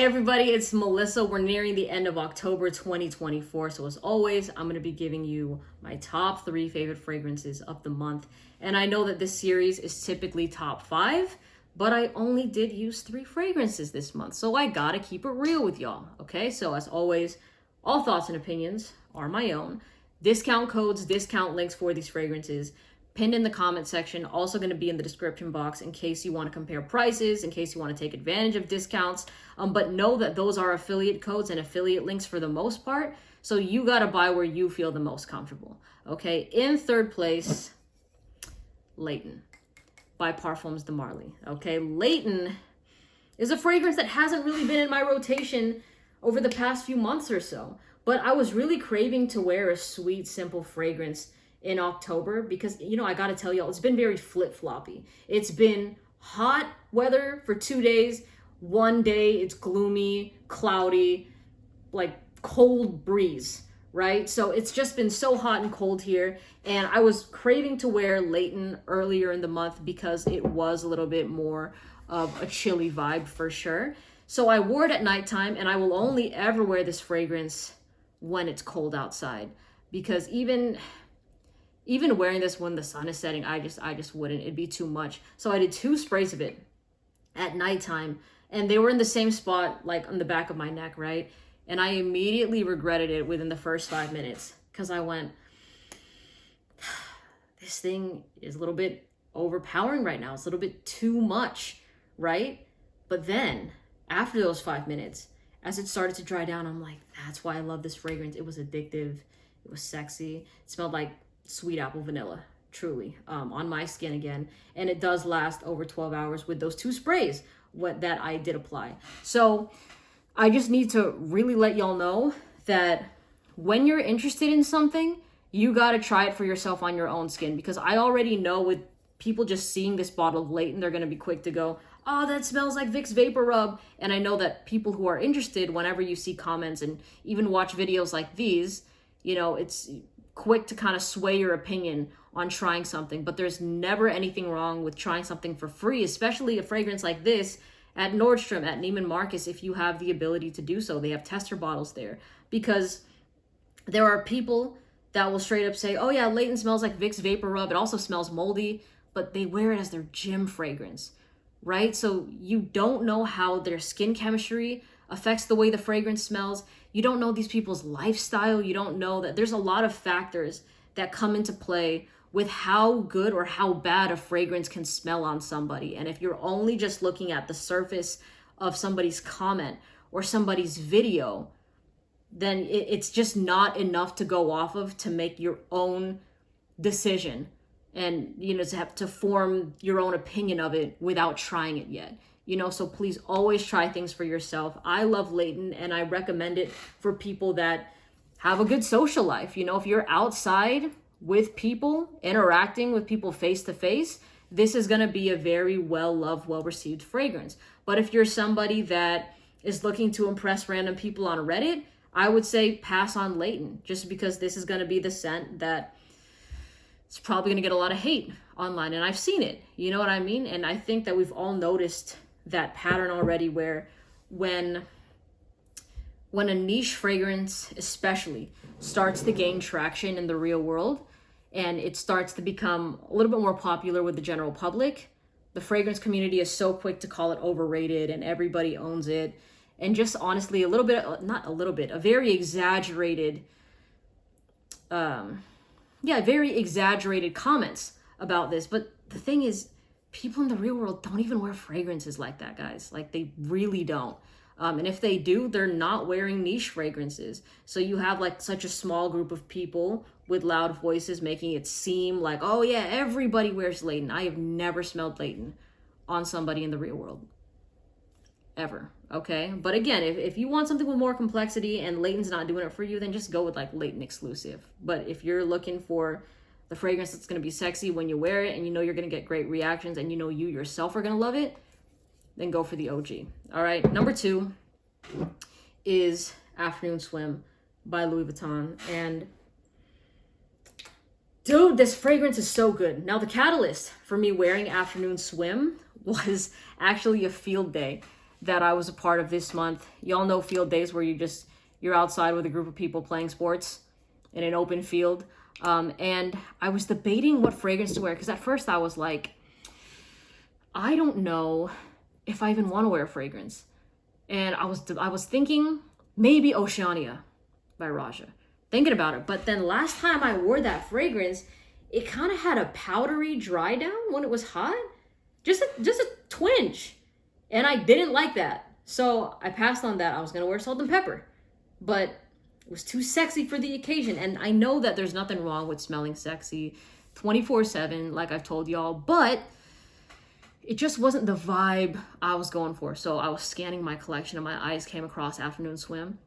Hey everybody, it's Melissa. We're nearing the end of October 2024. So as always, I'm going to be giving you my top 3 favorite fragrances of the month. And I know that this series is typically top 5, but I only did use 3 fragrances this month. So I got to keep it real with y'all. Okay, so as always, all thoughts and opinions are my own. Discount codes, discount links for these fragrances pinned in the comment section, also going to be in the description box in case you want to compare prices, in case you want to take advantage of discounts. But know that those are affiliate codes and affiliate links for the most part. So you got to buy where you feel the most comfortable. Okay, in third place, Layton by Parfums de Marly. Okay, Layton is a fragrance that hasn't really been in my rotation over the past few months or so. But I was really craving to wear a sweet, simple fragrance in October because, you know, I gotta tell y'all, it's been very flip-floppy. It's been hot weather for 2 days. One day it's gloomy, cloudy, like cold breeze, right? So it's just been so hot and cold here. And I was craving to wear Layton earlier in the month because it was a little bit more of a chilly vibe for sure. So I wore it at nighttime, and I will only ever wear this fragrance when it's cold outside, because even wearing this when the sun is setting, I just wouldn't. It'd be too much. So I did 2 sprays of it at nighttime, and they were in the same spot, like on the back of my neck, right? And I immediately regretted it within the first 5 minutes because I went, this thing is a little bit overpowering right now. It's a little bit too much, right? But then after those 5 minutes, as it started to dry down, I'm like, that's why I love this fragrance. It was addictive. It was sexy. It smelled like sweet apple vanilla, truly, on my skin again. And it does last over 12 hours with those 2 sprays that I did apply. So I just need to really let y'all know that when you're interested in something, you got to try it for yourself on your own skin, because I already know with people just seeing this bottle of Layton, they're going to be quick to go, oh, that smells like Vicks Vapor Rub. And I know that people who are interested, whenever you see comments and even watch videos like these, you know, it's quick to kind of sway your opinion on trying something. But there's never anything wrong with trying something for free, especially a fragrance like this at Nordstrom, at Neiman Marcus, if you have the ability to do so. They have tester bottles there, because there are people that will straight up say, oh yeah, Layton smells like Vicks Vapor Rub. It also smells moldy, but they wear it as their gym fragrance, right? So you don't know how their skin chemistry affects the way the fragrance smells. You don't know these people's lifestyle. You don't know that there's a lot of factors that come into play with how good or how bad a fragrance can smell on somebody. And if you're only just looking at the surface of somebody's comment or somebody's video, then it's just not enough to go off of to make your own decision and, you know, to have to form your own opinion of it without trying it yet. You know, so please always try things for yourself. I love Layton, and I recommend it for people that have a good social life. You know, if you're outside with people, interacting with people face to face, this is going to be a very well-loved, well-received fragrance. But if you're somebody that is looking to impress random people on Reddit, I would say pass on Layton, just because this is going to be the scent that it's probably going to get a lot of hate online. And I've seen it, you know what I mean? And I think that we've all noticed that pattern already, where when a niche fragrance especially starts to gain traction in the real world and it starts to become a little bit more popular with the general public, the fragrance community is so quick to call it overrated and everybody owns it. And just honestly, a very exaggerated, very exaggerated comments about this. But the thing is, people in the real world don't even wear fragrances like that, guys. Like, they really don't. And if they do, they're not wearing niche fragrances. So you have like such a small group of people with loud voices making it seem like, oh yeah, everybody wears Layton. I have never smelled Layton on somebody in the real world. Ever. Okay? But again, if you want something with more complexity and Layton's not doing it for you, then just go with like Layton exclusive. But if you're looking for the fragrance that's going to be sexy when you wear it and you know you're going to get great reactions and you know you yourself are going to love it, then go for the OG. All right, number 2 is Afternoon Swim by Louis Vuitton. And dude, this fragrance is so good. Now, the catalyst for me wearing Afternoon Swim was actually a field day that I was a part of this month. Y'all know field days where you're outside with a group of people playing sports in an open field. And I was debating what fragrance to wear, because at first I was like, I don't know if I even want to wear a fragrance. And I was thinking maybe Oceania by Raja, thinking about it. But then last time I wore that fragrance, it kind of had a powdery dry down when it was hot, just a twinge, and I didn't like that. So I passed on that. I was gonna wear Salt and Pepper, but it was too sexy for the occasion. And I know that there's nothing wrong with smelling sexy 24/7, like I've told y'all, but it just wasn't the vibe I was going for. So I was scanning my collection and my eyes came across Afternoon Swim.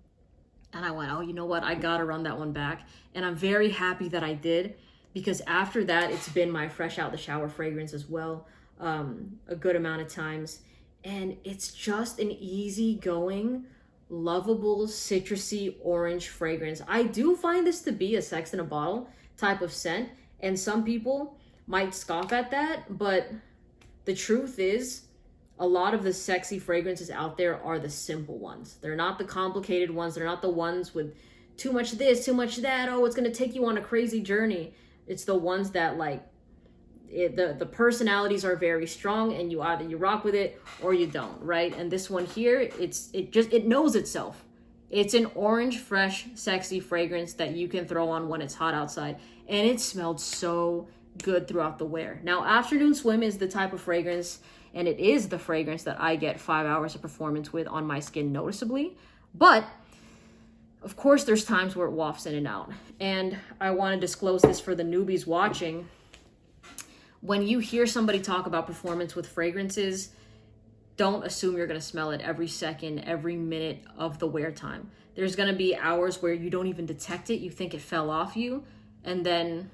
And I went, oh, you know what? I gotta run that one back. And I'm very happy that I did, because after that, it's been my fresh out the shower fragrance as well, a good amount of times. And it's just an easygoing, lovable, citrusy orange fragrance. I do find this to be a sex in a bottle type of scent. And some people might scoff at that, but the truth is, a lot of the sexy fragrances out there are the simple ones. They're not the complicated ones. They're not the ones with too much this, too much that. Oh, it's going to take you on a crazy journey. It's the ones that the personalities are very strong, and you either you rock with it or you don't, right? And this one here, it knows itself. It's an orange, fresh, sexy fragrance that you can throw on when it's hot outside. And it smelled so good throughout the wear. Now, Afternoon Swim is the type of fragrance, and it is the fragrance that I get 5 hours of performance with on my skin noticeably. But of course, there's times where it wafts in and out. And I want to disclose this for the newbies watching. When you hear somebody talk about performance with fragrances, don't assume you're going to smell it every second, every minute of the wear time. There's going to be hours where you don't even detect it. You think it fell off you. And then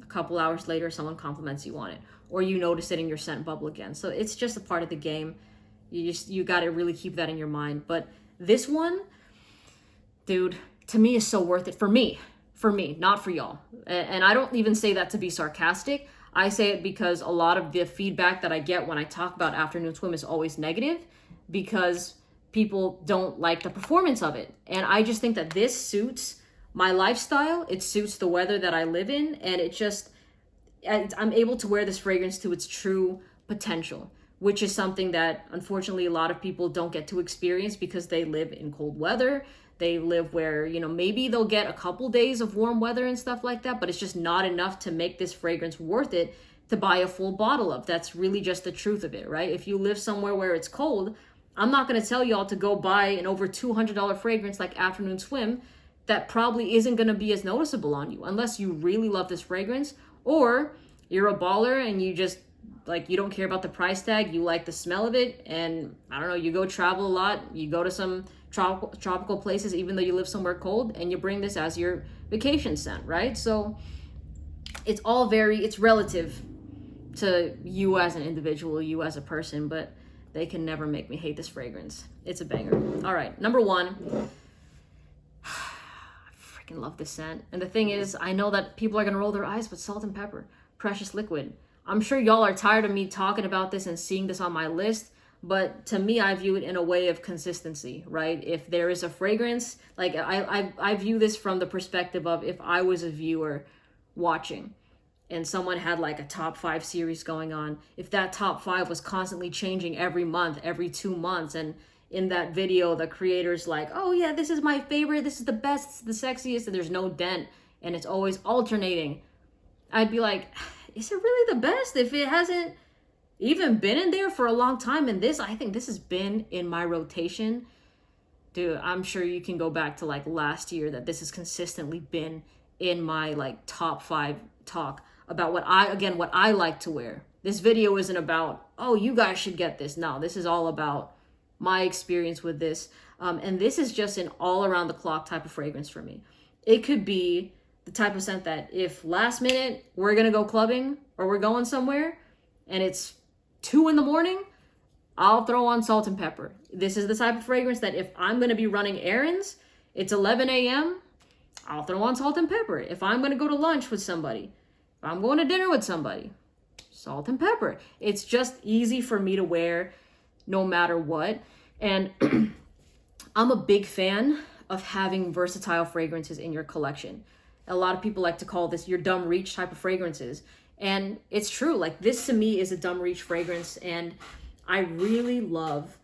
a couple hours later, someone compliments you on it, or you notice it in your scent bubble again. So it's just a part of the game. You got to really keep that in your mind. But this one, dude, to me is so worth it. For me, not for y'all. And I don't even say that to be sarcastic. I say it because a lot of the feedback that I get when I talk about Afternoon Swim is always negative, because people don't like the performance of it. And I just think that this suits my lifestyle. It suits the weather that I live in. And I'm able to wear this fragrance to its true potential, which is something that unfortunately a lot of people don't get to experience because they live in cold weather. They live where, maybe they'll get a couple days of warm weather and stuff like that, but it's just not enough to make this fragrance worth it to buy a full bottle of. That's really just the truth of it, right? If you live somewhere where it's cold, I'm not going to tell y'all to go buy an over $200 fragrance like Afternoon Swim that probably isn't going to be as noticeable on you unless you really love this fragrance, or you're a baller and you just you don't care about the price tag, you like the smell of it, and I don't know, you go travel a lot, you go to some tropical places even though you live somewhere cold, and you bring this as your vacation scent, right? So it's relative to you as an individual, you as a person, but they can never make me hate this fragrance. It's a banger. All right, number one. I freaking love this scent. And the thing is, I know that people are gonna roll their eyes, but Salt and Pepper, Precious Liquid. I'm sure y'all are tired of me talking about this and seeing this on my list, but to me, I view it in a way of consistency, right? If there is a fragrance, I view this from the perspective of if I was a viewer watching and someone had a top 5 series going on, if that top 5 was constantly changing every month, every 2 months, and in that video, the creator's oh yeah, this is my favorite, this is the best, the sexiest, and there's no dent, and it's always alternating, I'd be like, is it really the best if it hasn't even been in there for a long time? And I think this has been in my rotation. Dude, I'm sure you can go back to last year that this has consistently been in my top 5 talk about what I like to wear. This video isn't about, oh, you guys should get this. No, this is all about my experience with this. And this is just an all around the clock type of fragrance for me. It could be the type of scent that if last minute we're going to go clubbing or we're going somewhere and it's 2 a.m, I'll throw on Salt and Pepper. This is the type of fragrance that if I'm going to be running errands, it's 11 a.m, I'll throw on Salt and Pepper. If I'm going to go to lunch with somebody, if I'm going to dinner with somebody, Salt and Pepper. It's just easy for me to wear no matter what. And I'm a big fan of having versatile fragrances in your collection. A lot of people like to call this your dumb reach type of fragrances. And it's true. Like, this to me is a dumb reach fragrance. And I really love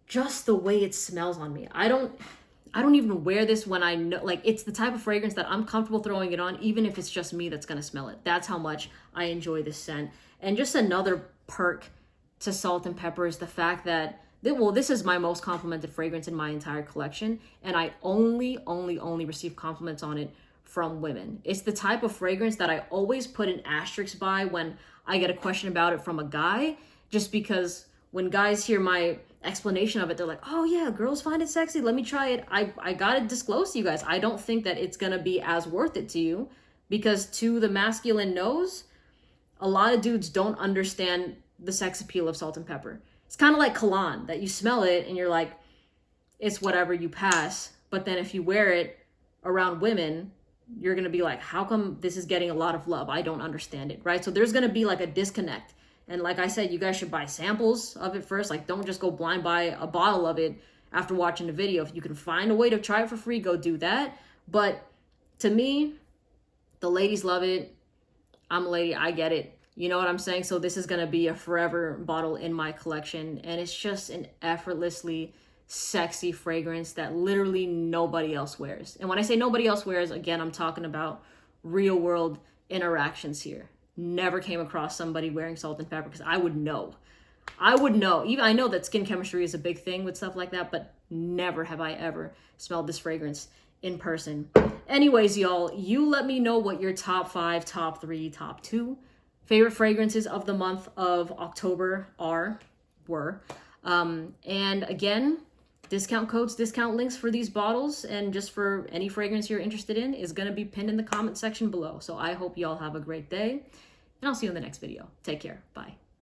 just the way it smells on me. I don't even wear this when I know, like, it's the type of fragrance that I'm comfortable throwing it on, even if it's just me that's going to smell it. That's how much I enjoy this scent. And just another perk to Salt and Pepper is the fact that, well, this is my most complimented fragrance in my entire collection. And I only receive compliments on it from women. It's the type of fragrance that I always put an asterisk by when I get a question about it from a guy, just because when guys hear my explanation of it, they're like, oh yeah, girls find it sexy, let me try it. I gotta disclose to you guys, I don't think that it's gonna be as worth it to you, because to the masculine nose, a lot of dudes don't understand the sex appeal of Salt and Pepper. It's kind of like cologne, that you smell it and you're like, it's whatever, you pass. But then if you wear it around women, you're gonna be like, how come this is getting a lot of love? I don't understand it, right? So there's gonna be like a disconnect. And like I said, you guys should buy samples of it first. Like, don't just go blind buy a bottle of it after watching the video. If you can find a way to try it for free, go do that. But to me, the ladies love it. I'm a lady, I get it. You know what I'm saying? So this is going to be a forever bottle in my collection. And it's just an effortlessly sexy fragrance that literally nobody else wears. And when I say nobody else wears, again, I'm talking about real world interactions here. Never came across somebody wearing Salt and Pepper, because I would know. Even I know that skin chemistry is a big thing with stuff like that, but never have I ever smelled this fragrance in person. Anyways, y'all, you let me know what your top 5, top 3, top 2 favorite fragrances of the month of October were. And again, discount codes, discount links for these bottles, and just for any fragrance you're interested in is going to be pinned in the comment section below. So I hope y'all have a great day, and I'll see you in the next video. Take care. Bye.